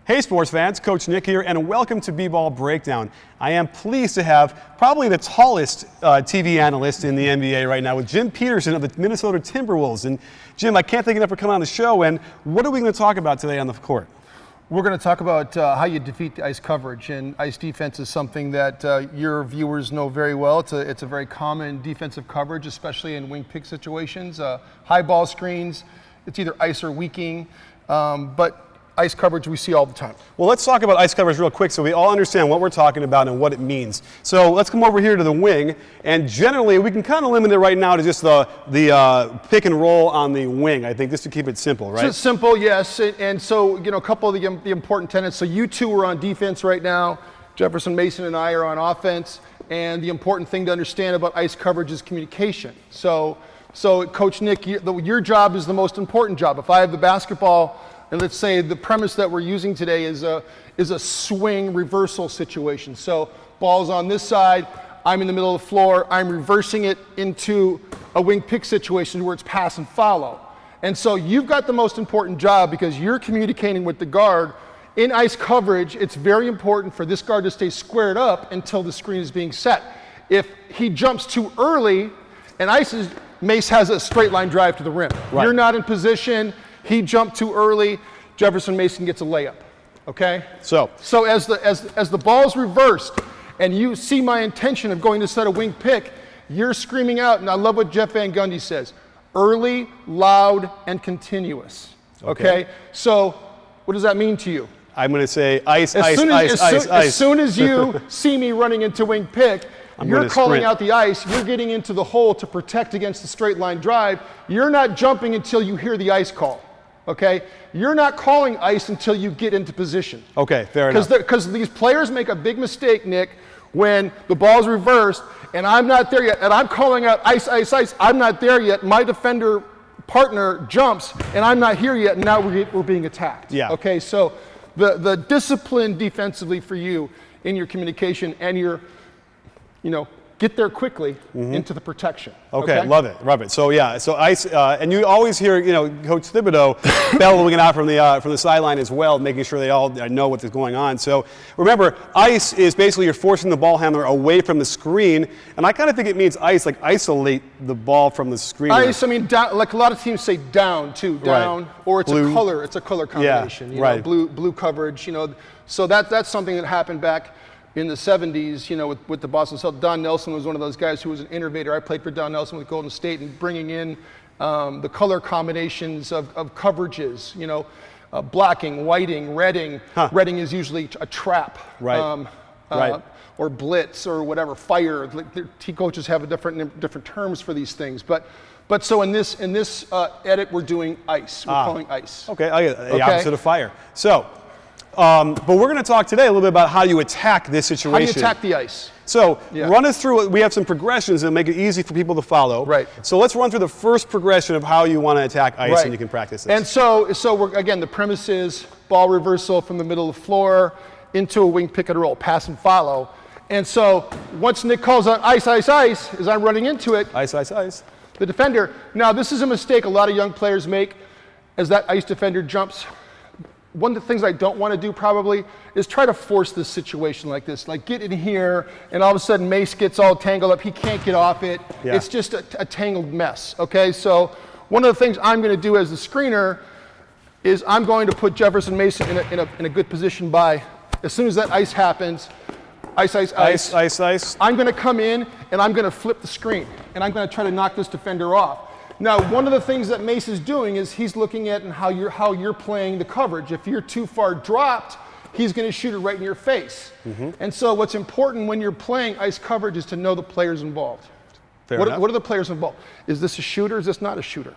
Hey sports fans, Coach Nick here, and welcome to BBallBreakdown. I am pleased to have probably the tallest TV analyst in the NBA right now with Jim Petersen of the Minnesota Timberwolves. And Jim, I can't thank you enough for coming on the show, and what are we going to talk about today on the court? We're going to talk about how you defeat the ice coverage, and ice defense is something that your viewers know very well. It's a very common defensive coverage, especially in wing pick situations. High ball screens, it's either ice or weaking, but ice coverage we see all the time. Well, let's talk about ice coverage real quick so we all understand what we're talking about and what it means. So let's come over here to the wing, and generally we can kind of limit it right now to just the pick and roll on the wing, I think, just to keep it simple, right? Just simple, yes. And so, you know, a couple of the important tenets. So you two are on defense right now. Jefferson Mason and I are on offense, and the important thing to understand about ice coverage is communication. So Coach Nick, your job is the most important job. If I have the basketball, and let's say the premise that we're using today is a swing reversal situation. So ball's on this side, I'm in the middle of the floor, I'm reversing it into a wing pick situation where it's pass and follow. And so you've got the most important job because you're communicating with the guard. In ice coverage, it's very important for this guard to stay squared up until the screen is being set. If he jumps too early, and Mace has a straight line drive to the rim. Right. You're not in position. He jumped too early, Jefferson Mason gets a layup, okay? So as the ball's reversed and you see my intention of going to set a wing pick, you're screaming out, and I love what Jeff Van Gundy says, early, loud, and continuous, okay? So what does that mean to you? I'm going to say ice, ice. As soon as you see me running into wing pick, you're calling out the ice, you're getting into the hole to protect against the straight line drive. You're not jumping until you hear the ice call. Okay, you're not calling ice until you get into position. Okay, fair enough. Because these players make a big mistake, Nick, when the ball's reversed and I'm not there yet, and I'm calling out ice, ice, ice. I'm not there yet. My defender partner jumps, and I'm not here yet. And now we're being attacked. Yeah. Okay, so the discipline defensively for you in your communication and your, get there quickly into the protection. Okay, love it. So yeah, so ice, and you always hear, Coach Thibodeau bellowing it out from the sideline as well, making sure they all know what's going on. So remember, ice is basically you're forcing the ball handler away from the screen, and I kind of think it means ice, like isolate the ball from the screen. Ice, I mean, down, like a lot of teams say down too, down, right. Or it's blue. It's a color combination. Yeah, right. Blue coverage. So that's something that happened back in the 70s, with the Boston Celtics. Don Nelson was one of those guys who was an innovator. I played for Don Nelson with Golden State, and bringing in the color combinations of coverages, blacking, whiting, redding. Redding is usually a trap. Right. Right. Or blitz or whatever, fire. T coaches have different terms for these things. But so in this edit, we're doing ice. We're calling ice. Okay, the opposite of fire. So, but we're going to talk today a little bit about how you attack this situation. How do you attack the ice? So run us through, we have some progressions that make it easy for people to follow. Right. So let's run through the first progression of how you want to attack ice, and you can practice this. And so again, the premise is ball reversal from the middle of the floor into a wing pick and roll, pass and follow. And so once Nick calls out ice, ice, ice, as I'm running into it. Ice, ice, ice. The defender, now this is a mistake a lot of young players make as that ice defender jumps. One of the things I don't want to do probably is try to force this situation like this. Like get in here, and all of a sudden Mace gets all tangled up. He can't get off it. Yeah. It's just a tangled mess, okay? So one of the things I'm going to do as the screener is I'm going to put Jefferson Mason in a good position by, as soon as that ice happens, ice, ice, ice. Ice, ice, ice. I'm going to come in, and I'm going to flip the screen, and I'm going to try to knock this defender off. Now, one of the things that Mace is doing is he's looking at how you're playing the coverage. If you're too far dropped, he's going to shoot it right in your face. And so what's important when you're playing ice coverage is to know the players involved. What are the players involved? Is this a shooter? Is this not a shooter?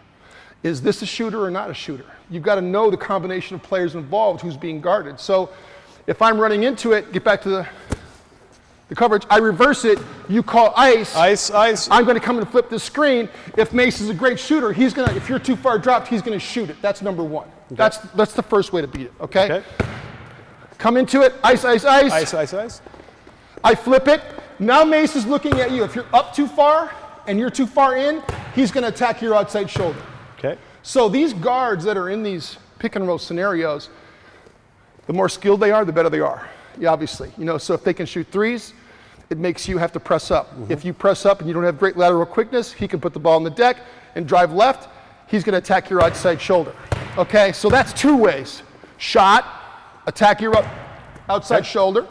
Is this a shooter or not a shooter? You've got to know the combination of players involved who's being guarded. So if I'm running into it, get back to the coverage, I reverse it, you call ice. Ice, ice. I'm going to come and flip the screen. If Mace is a great shooter, if you're too far dropped, he's going to shoot it. That's number one. Okay. That's the first way to beat it, okay? Come into it, ice, ice, ice. Ice, ice, ice. I flip it. Now Mace is looking at you. If you're up too far and you're too far in, he's going to attack your outside shoulder. Okay. So these guards that are in these pick and roll scenarios, The more skilled they are, the better they are. Yeah, obviously. So if they can shoot threes, it makes you have to press up. If you press up and you don't have great lateral quickness, he can put the ball on the deck and drive left. He's going to attack your outside shoulder. Okay, so that's 2 ways. Shot, attack your outside shoulder.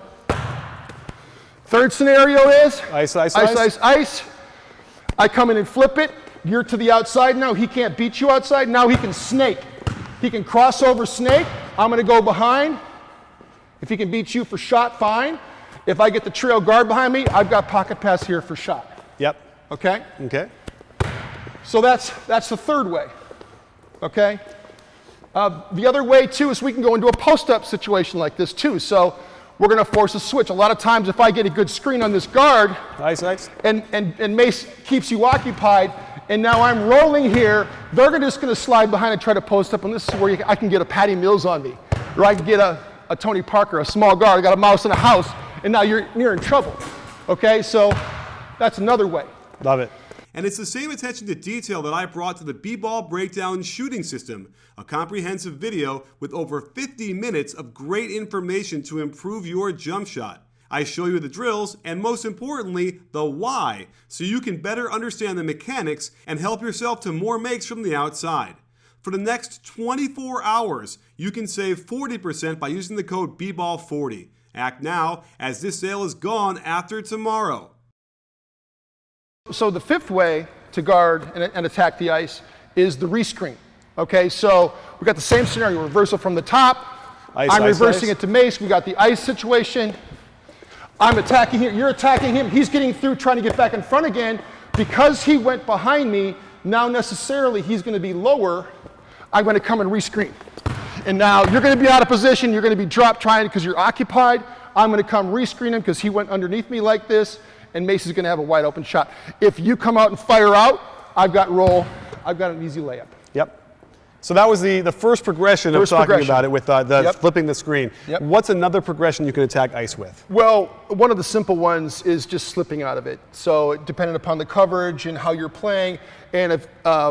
Third scenario is Ice. ice. I come in and flip it. You're to the outside now. He can't beat you outside. Now he can snake. He can cross over snake. I'm going to go behind. If he can beat you for shot, fine. If I get the trail guard behind me, I've got pocket pass here for shot. Yep. Okay? Okay. So that's the third way. Okay? The other way, too, is we can go into a post-up situation like this, too. So we're going to force a switch. A lot of times, if I get a good screen on this guard, Ice. and Mace keeps you occupied, and now I'm rolling here, they're just going to slide behind and try to post up, and this is where I can get a Patty Mills on me, or I can get a Tony Parker, a small guard. I got a mouse in a house, and now you're in trouble. Okay, so that's another way. Love it. And it's the same attention to detail that I brought to the BBallBreakdown shooting system, a comprehensive video with over 50 minutes of great information to improve your jump shot. I show you the drills and, most importantly, the why, so you can better understand the mechanics and help yourself to more makes from the outside. For the next 24 hours, you can save 40% by using the code BBall40. Act now, as this sale is gone after tomorrow. So the fifth way to guard and attack the ice is the rescreen. Okay, so we got the same scenario, reversal from the top. I'm reversing it to Mace. We got the ice situation. I'm attacking here. You're attacking him. He's getting through, trying to get back in front again. Because he went behind me, now necessarily he's going to be lower. I'm going to come and rescreen. And now you're going to be out of position. You're going to be dropped trying because you're occupied. I'm going to come rescreen him because he went underneath me like this. And Mace is going to have a wide open shot. If you come out and fire out, I've got roll. I've got an easy layup. Yep. So that was the first progression of talking about it with flipping the screen. Yep. What's another progression you can attack ice with? Well, one of the simple ones is just slipping out of it. So depending upon the coverage and how you're playing, and if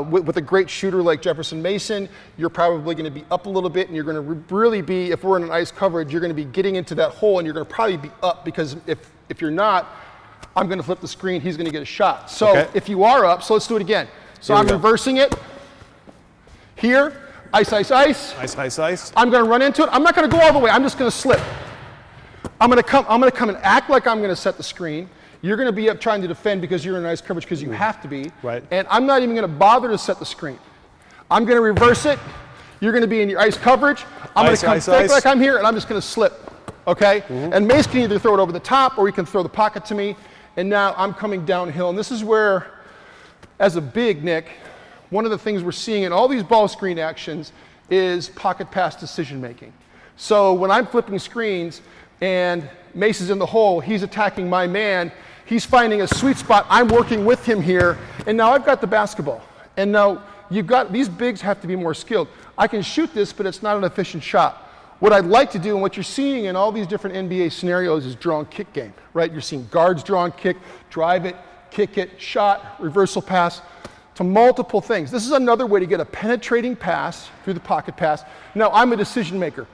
with a great shooter like Jefferson Mason, you're probably going to be up a little bit, and you're going to really be, if we're in an ice coverage, you're going to be getting into that hole, and you're going to probably be up, because if you're not, I'm going to flip the screen, he's going to get a shot. So if you are up, so let's do it again. So I'm reversing it. Here, ice. I'm going to run into it. I'm not going to go all the way. I'm just going to slip. I'm going to come and act like I'm going to set the screen. You're going to be up trying to defend because you're in ice coverage because you have to be. Right. And I'm not even going to bother to set the screen. I'm going to reverse it. You're going to be in your ice coverage. I'm going to come fake like I'm here, and I'm just going to slip. Okay? And Mace can either throw it over the top, or he can throw the pocket to me. And now I'm coming downhill. And this is where, as a big, Nick, one of the things we're seeing in all these ball screen actions is pocket pass decision making. So when I'm flipping screens and Mace is in the hole, he's attacking my man, he's finding a sweet spot, I'm working with him here, and now I've got the basketball. And now these bigs have to be more skilled. I can shoot this, but it's not an efficient shot. What I'd like to do, and what you're seeing in all these different NBA scenarios, is draw and kick game, right? You're seeing guards draw and kick, drive it, kick it, shot, reversal pass, to multiple things. This is another way to get a penetrating pass through the pocket pass. Now, I'm a decision maker.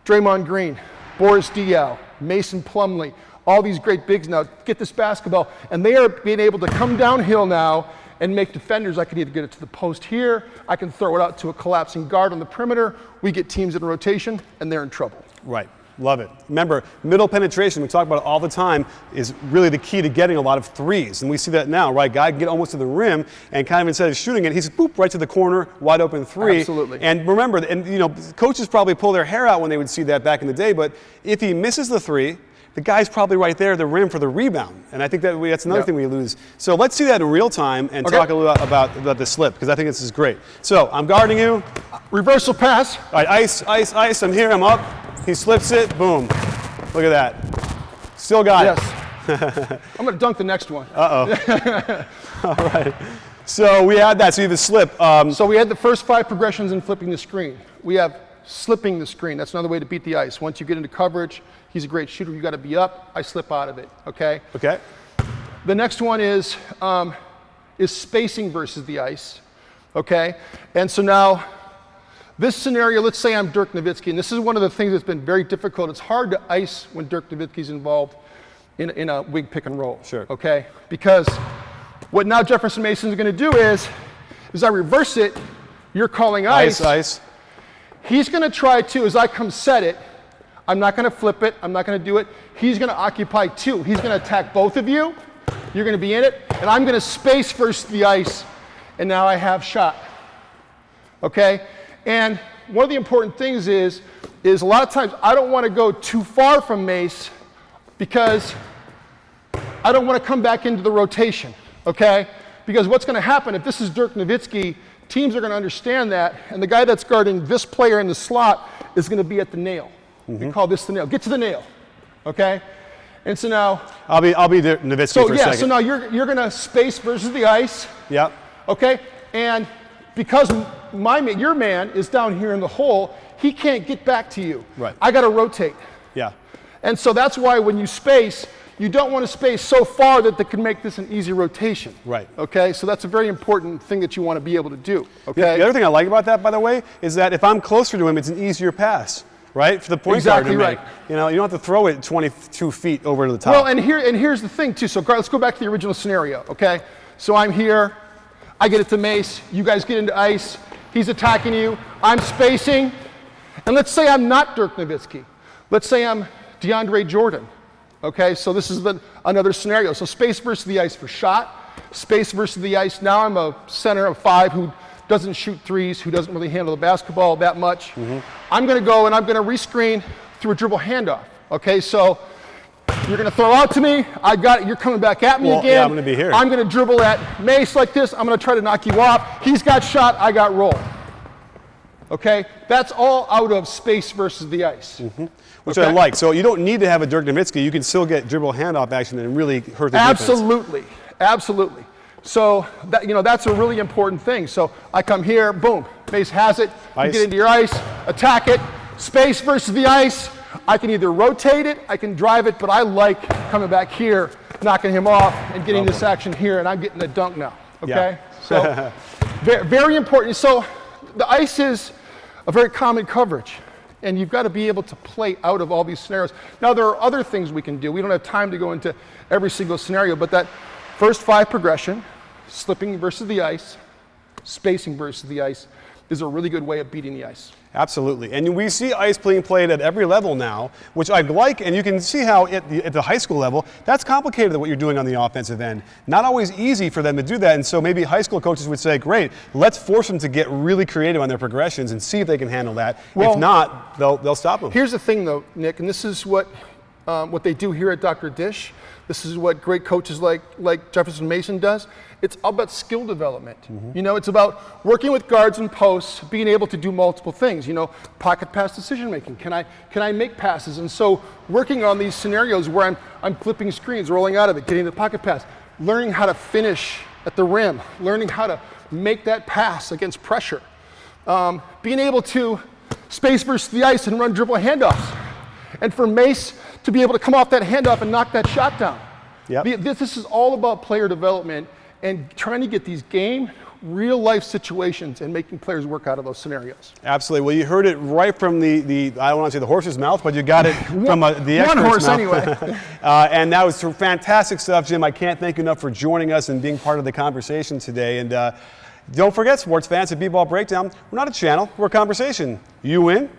Draymond Green, Boris Diaw, Mason Plumlee, all these great bigs now get this basketball, and they are being able to come downhill now and make defenders. I can either get it to the post here, I can throw it out to a collapsing guard on the perimeter. We get teams in rotation, and they're in trouble. Right. Love it. Remember, middle penetration, we talk about it all the time, is really the key to getting a lot of threes. And we see that now, right? Guy can get almost to the rim, and kind of instead of shooting it, he's boop right to the corner, wide open three. Absolutely. And remember, and coaches probably pull their hair out when they would see that back in the day, but if he misses the three, the guy's probably right there at the rim for the rebound. And I think that's another thing we lose. So let's see that in real time and talk a little about the slip, because I think this is great. So I'm guarding you. Reversal pass. All right, ice. I'm here, I'm up. He slips it, boom. Look at that. Still got it. Yes. I'm going to dunk the next one. Uh-oh. All right. So we had that. So you have the slip. So we had the first 5 progressions in flipping the screen. We have slipping the screen. That's another way to beat the ice. Once you get into coverage, he's a great shooter. You got to be up. I slip out of it. Okay. Okay. The next one is spacing versus the ice. Okay. And so now this scenario, let's say I'm Dirk Nowitzki, and this is one of the things that's been very difficult. It's hard to ice when Dirk Nowitzki's involved in a wing pick and roll. Sure. Okay? Because what now Jefferson Mason's going to do is I reverse it, you're calling ice. Ice. He's going to try to, as I come set it, I'm not going to flip it, I'm not going to do it. He's going to occupy 2. He's going to attack both of you. You're going to be in it, and I'm going to space first the ice, and now I have shot. Okay? And one of the important things is a lot of times I don't want to go too far from Mace because I don't want to come back into the rotation, okay? Because what's going to happen if this is Dirk Nowitzki, teams are going to understand that, and the guy that's guarding this player in the slot is going to be at the nail. We call this the nail. Get to the nail, okay? And so now I'll be Nowitzki for a second. So now you're going to space versus the ice. Yep. Okay? And because your man is down here in the hole, he can't get back to you. Right. I got to rotate. Yeah. And so that's why when you space, you don't want to space so far that they can make this an easy rotation. Right. Okay? So that's a very important thing that you want to be able to do. Okay? The other thing I like about that, by the way, is that if I'm closer to him, it's an easier pass, right? For the point guard to make. Right. You know, you don't have to throw it 22 feet over to the top. Well, and here's the thing too. So let's go back to the original scenario. Okay? So I'm here. I get it to Mace. You guys get into ice. He's attacking you. I'm spacing. And let's say I'm not Dirk Nowitzki. Let's say I'm DeAndre Jordan. Okay, so this is another scenario. So space versus the ice for shot. Space versus the ice. Now I'm a center of 5 who doesn't shoot threes, who doesn't really handle the basketball that much. I'm going to go and I'm going to rescreen through a dribble handoff. Okay, so you're going to throw out to me. I got it. You're coming back at me again. Yeah, I'm going to be here. I'm going to dribble at Mace like this. I'm going to try to knock you off. He's got shot. I got roll. Okay, that's all out of space versus the ice. Which I like. So you don't need to have a Dirk Nowitzki. You can still get dribble handoff action and really hurt the defense. Absolutely. So that's a really important thing. So I come here, boom, Mace has it. You get into your ice, attack it. Space versus the ice. I can either rotate it, I can drive it, but I like coming back here, knocking him off, and getting this action here, and I'm getting a dunk now. Okay? Yeah. So very important. So the ice is a very common coverage, and you've got to be able to play out of all these scenarios. Now, there are other things we can do. We don't have time to go into every single scenario, but that first 5 progression, slipping versus the ice, spacing versus the ice, is a really good way of beating the ice. Absolutely. And we see ice being played at every level now, which I like, and you can see how at the high school level, that's complicated what you're doing on the offensive end. Not always easy for them to do that, and so maybe high school coaches would say, great, let's force them to get really creative on their progressions and see if they can handle that. Well, if not, they'll stop them. Here's the thing though, Nick, and this is what they do here at Dr. Dish. This is what great coaches like Jefferson Mason does. It's all about skill development. It's about working with guards and posts, being able to do multiple things. Pocket pass decision making. Can I make passes? And so working on these scenarios where I'm flipping screens, rolling out of it, getting the pocket pass, learning how to finish at the rim, learning how to make that pass against pressure, being able to space versus the ice and run dribble handoffs, and for Mace to be able to come off that handoff and knock that shot down. Yep. This is all about player development and trying to get these real life situations and making players work out of those scenarios. Absolutely. Well, you heard it right from the I don't want to say the horse's mouth, but you got it from the expert's one horse mouth. Anyway. And that was some fantastic stuff, Jim. I can't thank you enough for joining us and being part of the conversation today. And don't forget, sports fans, at B-Ball Breakdown, we're not a channel, we're a conversation. You in?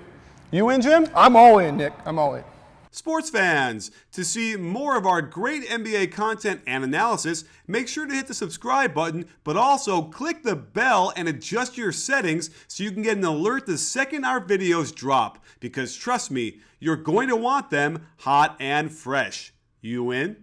You in, Jim? I'm all in, Nick. I'm all in. Sports fans, to see more of our great NBA content and analysis, make sure to hit the subscribe button, but also click the bell and adjust your settings so you can get an alert the second our videos drop. Because trust me, you're going to want them hot and fresh. You in?